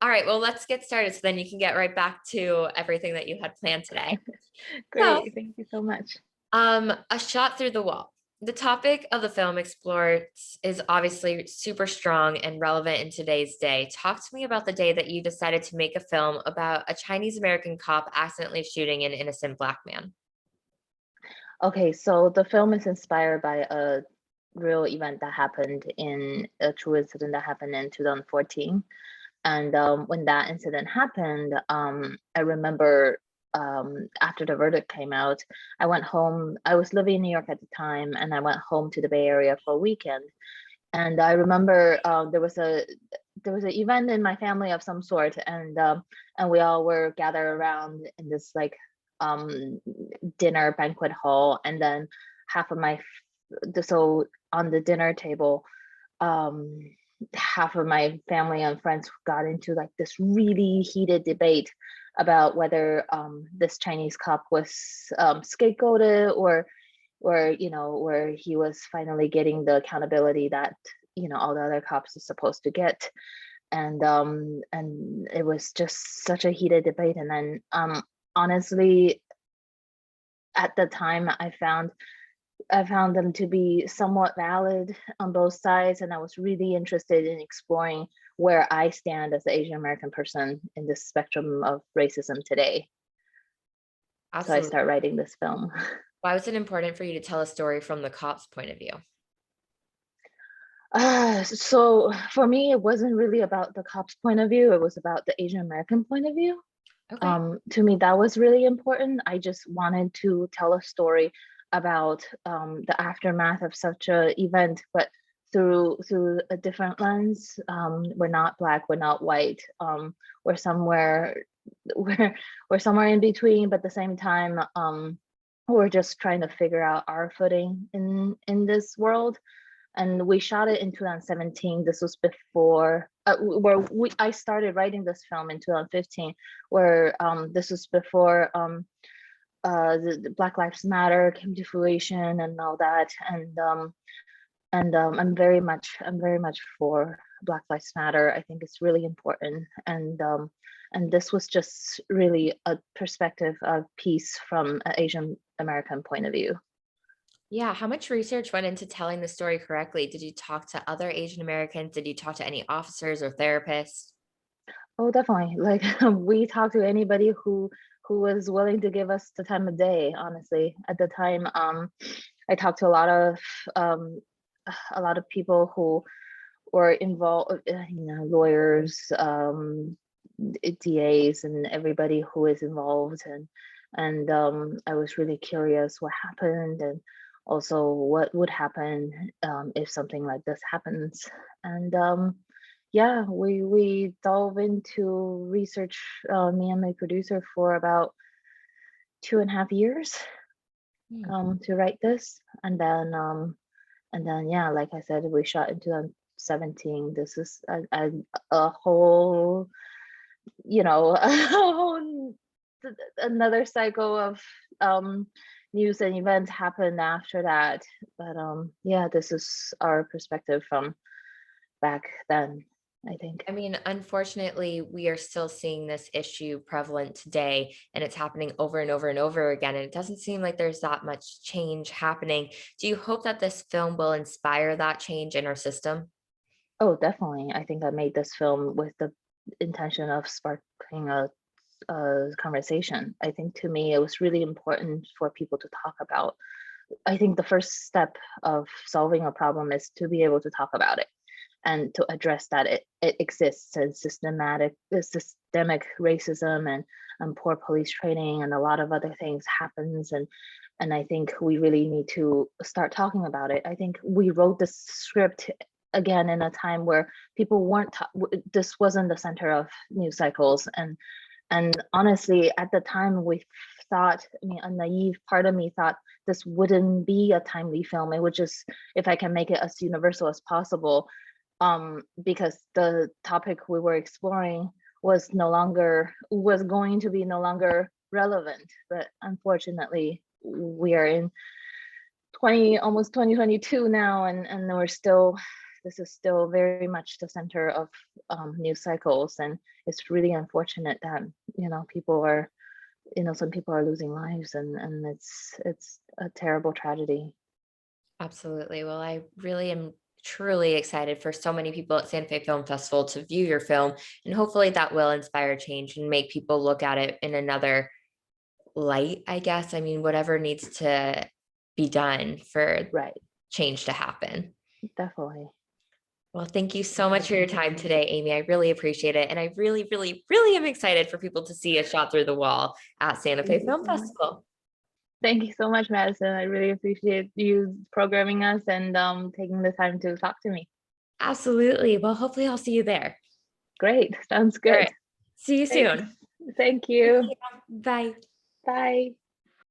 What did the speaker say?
All right, well, let's get started so then you can get right back to everything that you had planned today. So, Great, thank you so much. A Shot Through the Wall. The topic of the film explores is obviously super strong and relevant in today's day. Talk to me about the day that you decided to make a film about a Chinese American cop accidentally shooting an innocent black man. Okay, so the film is inspired by a real event that happened in a true incident that happened in 2014. And when that incident happened, I remember after the verdict came out, I went home. I was living in New York at the time, and I went home to the Bay Area for a weekend. And I remember there was an event in my family of some sort, and we all were gathered around in this like um dinner banquet hall, and then half of my so on the dinner table, um half of my family and friends got into like this really heated debate about whether this Chinese cop was scapegoated, or where he was finally getting the accountability that all the other cops are supposed to get. And it was just such a heated debate. And then honestly, at the time, I found them to be somewhat valid on both sides, and I was really interested in exploring where I stand as the Asian American person in this spectrum of racism today. So I Absolutely. start writing this film. Why was it important for you to tell a story from the cop's point of view? So for me, it wasn't really about the cop's point of view, it was about the Asian American point of view. Okay. To me, that was really important. I just wanted to tell a story about the aftermath of such a event, but through a different lens. We're not Black, we're not white. We're somewhere we're we're somewhere in between, but at the same time, we're just trying to figure out our footing in this world. And we shot it in 2017. This was before I started writing this film in 2015, where this was before the Black Lives Matter came to fruition and all that. And I'm very much for Black Lives Matter. I think it's really important. And this was just really a perspective of peace from an Asian American point of view. Yeah, how much research went into telling the story correctly? Did you talk to other Asian Americans? Did you talk to any officers or therapists? Oh, definitely. Like we talked to anybody who was willing to give us the time of day, honestly. At the time, I talked to um a lot of people who were involved, lawyers, DAs, and everybody who is involved. And I was really curious what happened, and also what would happen if something like this happens. And yeah, we dove into research, me and my producer, for about 2.5 years Hmm. to write this. And then yeah, like I said, we shot in 2017. This is a whole, a whole another cycle of news and events happened after that. But yeah, this is our perspective from back then, I think. I mean, unfortunately, we are still seeing this issue prevalent today, and it's happening over and over and over again. And it doesn't seem like there's that much change happening. Do you hope that this film will inspire that change in our system? Oh, definitely. I think I made this film with the intention of sparking a conversation. I think to me it was really important for people to talk about. I think the first step of solving a problem is to be able to talk about it and to address that it exists, and systemic racism and poor police training and a lot of other things happens. And I think we really need to start talking about it. I think we wrote this script again in a time where people weren't this wasn't the center of news cycles. And honestly, at the time, we thought, I mean, a naive part of me thought this wouldn't be a timely film. It would just, if I can make it as universal as possible, because the topic we were exploring was going to be no longer relevant. But unfortunately, we are in almost 2022 now, and we're still this is still very much the center of news cycles, and it's really unfortunate that people are some people are losing lives, and it's a terrible tragedy. Absolutely. Well, I really am truly excited for so many people at Santa Fe Film Festival to view your film, and hopefully that will inspire change and make people look at it in another light, I guess. I mean, whatever needs to be done for Right, change to happen. definitely. Well, thank you so much for your time today, Aimee. I really appreciate it. And I really, really, really am excited for people to see A Shot Through the Wall at Santa Thank Fe you Film so much. Festival. Thank you so much, Madison. I really appreciate you programming us and taking the time to talk to me. Absolutely. Well, hopefully I'll see you there. Great, sounds All good. right. See you Thanks. soon. Thank you. Bye. Bye.